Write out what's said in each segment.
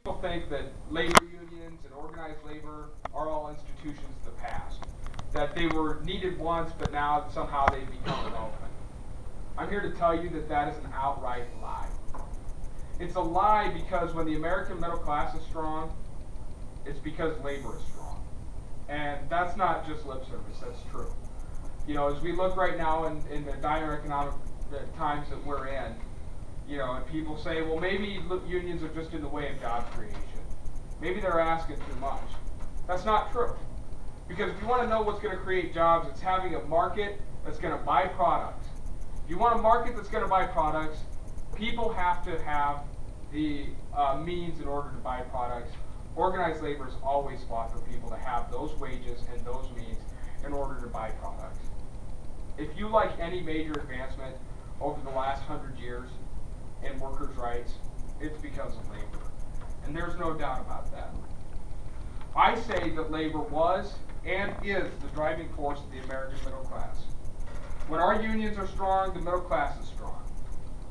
People think that labor unions and organized labor are all institutions of the past, that they were needed once, but now somehow they've become irrelevant. I'm here to tell you that that is an outright lie. It's a lie because when the American middle class is strong, it's because labor is strong. And that's not just lip service, that's true. You know, as we look right now in the dire economic times that we're in, you know, and people say, well, maybe unions are just in the way of job creation. Maybe they're asking too much. That's not true. Because if you want to know what's going to create jobs, it's having a market that's going to buy products. If you want a market that's going to buy products, people have to have the means in order to buy products. Organized labor has always fought for people to have those wages and those means in order to buy products. If you like any major advancement over the last 100 years in workers' rights, it's because of labor. And there's no doubt about that. I say that labor was and is the driving force of the American middle class. When our unions are strong, the middle class is strong.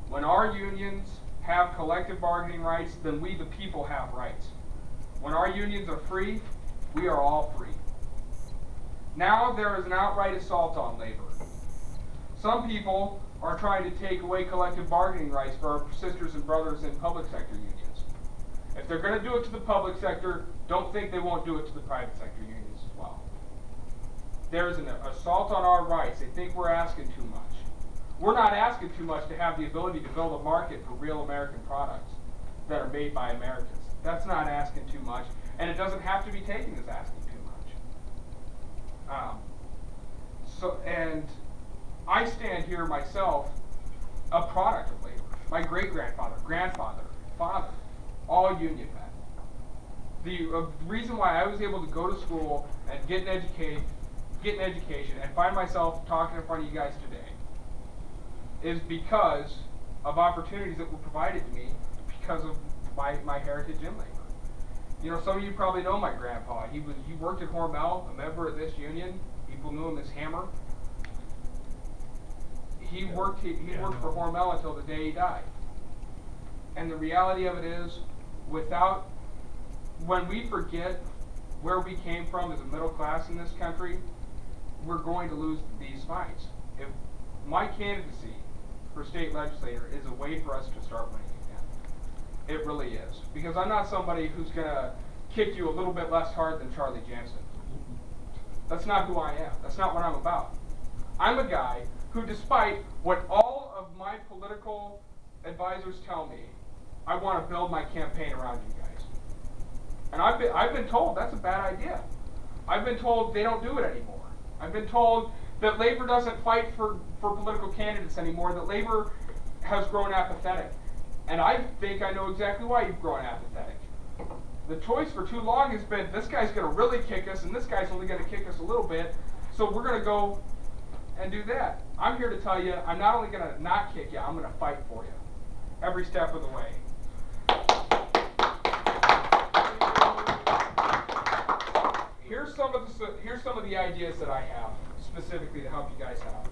When our unions have collective bargaining rights, then we the people have rights. When our unions are free, we are all free. Now there is an outright assault on labor. Some people are trying to take away collective bargaining rights for our sisters and brothers in public sector unions. If they're going to do it to the public sector, don't think they won't do it to the private sector unions as well. There's an assault on our rights. They think we're asking too much. We're not asking too much to have the ability to build a market for real American products that are made by Americans. That's not asking too much, and it doesn't have to be taken as asking too much. And I stand here myself, a product of labor. My great-grandfather, grandfather, father, all union men. The reason why I was able to go to school and get an education and find myself talking in front of you guys today is because of opportunities that were provided to me because of my heritage in labor. You know, some of you probably know my grandpa. He worked at Hormel, a member of this union. People knew him as Hammer. He worked for Hormel until the day he died. And the reality of it is, when we forget where we came from as a middle class in this country, we're going to lose these fights. If my candidacy for state legislator is a way for us to start winning again. It really is. Because I'm not somebody who's going to kick you a little bit less hard than Charlie Jansen. That's not who I am. That's not what I'm about. I'm a guy who, despite what all of my political advisors tell me, I want to build my campaign around you guys. And I've been told that's a bad idea. I've been told they don't do it anymore. I've been told that labor doesn't fight for political candidates anymore, that labor has grown apathetic. And I think I know exactly why you've grown apathetic. The choice for too long has been, this guy's going to really kick us, and this guy's only going to kick us a little bit, so we're going to go and do that. I'm here to tell you, I'm not only going to not kick you, I'm going to fight for you every step of the way. Here's some of the ideas that I have specifically to help you guys out.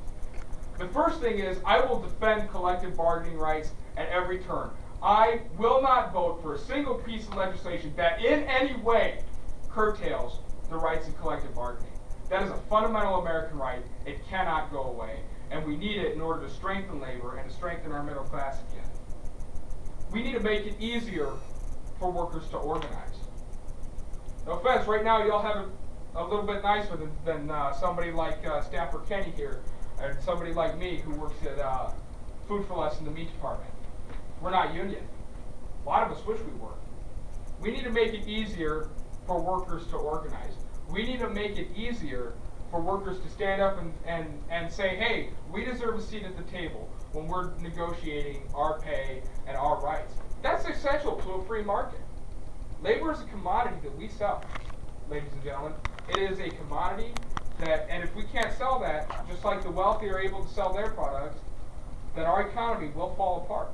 The first thing is, I will defend collective bargaining rights at every turn. I will not vote for a single piece of legislation that in any way curtails the rights of collective bargaining. That is a fundamental American right. It cannot go away. And we need it in order to strengthen labor and to strengthen our middle class again. We need to make it easier for workers to organize. No offense, right now y'all have it a little bit nicer than somebody like Staffer Kenny here, or somebody like me who works at Food for Less in the meat department. We're not union. A lot of us wish we were. We need to make it easier for workers to organize. We need to make it easier for workers to stand up and say, hey, we deserve a seat at the table when we're negotiating our pay and our rights. That's essential to a free market. Labor is a commodity that we sell, ladies and gentlemen. It is a commodity that, and if we can't sell that, just like the wealthy are able to sell their products, then our economy will fall apart.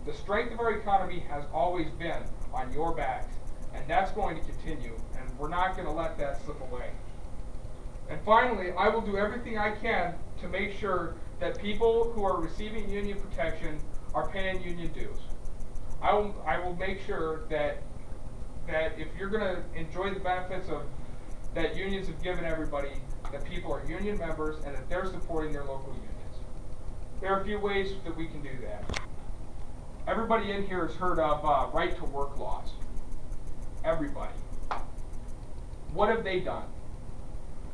The strength of our economy has always been on your backs, and that's going to continue, and we're not going to let that slip away. And finally, I will do everything I can to make sure that people who are receiving union protection are paying union dues. I will make sure that that if you're going to enjoy the benefits of that unions have given everybody, that people are union members and that they're supporting their local unions. There are a few ways that we can do that. Everybody in here has heard of right to work laws. Everybody. What have they done?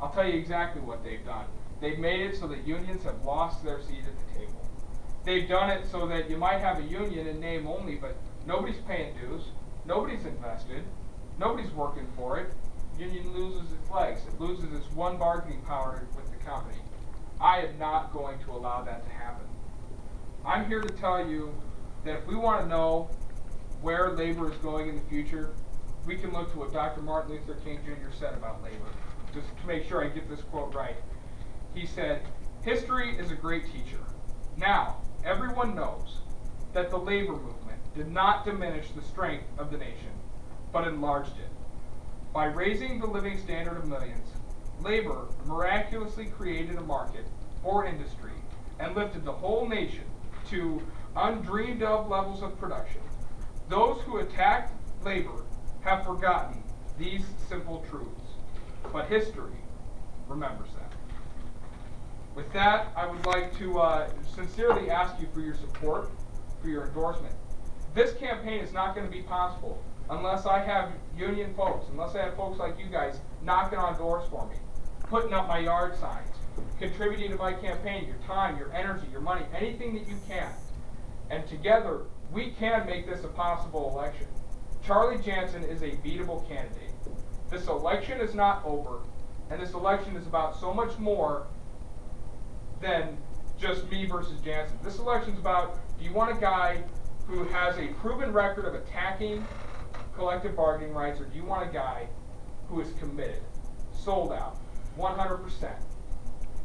I'll tell you exactly what they've done. They've made it so that unions have lost their seat at the table. They've done it so that you might have a union in name only, but nobody's paying dues, nobody's invested, nobody's working for it. Union loses its legs. It loses its one bargaining power with the company. I am not going to allow that to happen. I'm here to tell you that if we want to know where labor is going in the future, we can look to what Dr. Martin Luther King Jr. said about labor. Just to make sure I get this quote right. He said, "History is a great teacher. Now, everyone knows that the labor movement did not diminish the strength of the nation, but enlarged it. By raising the living standard of millions, labor miraculously created a market for industry and lifted the whole nation to undreamed of levels of production. Those who attacked labor have forgotten these simple truths, but history remembers them." With that, I would like to sincerely ask you for your support, for your endorsement. This campaign is not going to be possible unless I have union folks, unless I have folks like you guys knocking on doors for me, putting up my yard signs, contributing to my campaign, your time, your energy, your money, anything that you can. And together, we can make this a possible election. Charlie Jansen is a beatable candidate. This election is not over, and this election is about so much more than just me versus Jansen. This election is about, do you want a guy who has a proven record of attacking collective bargaining rights, or do you want a guy who is committed, sold out, 100%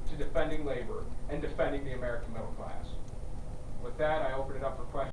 to defending labor and defending the American middle class? With that, I open it up for questions.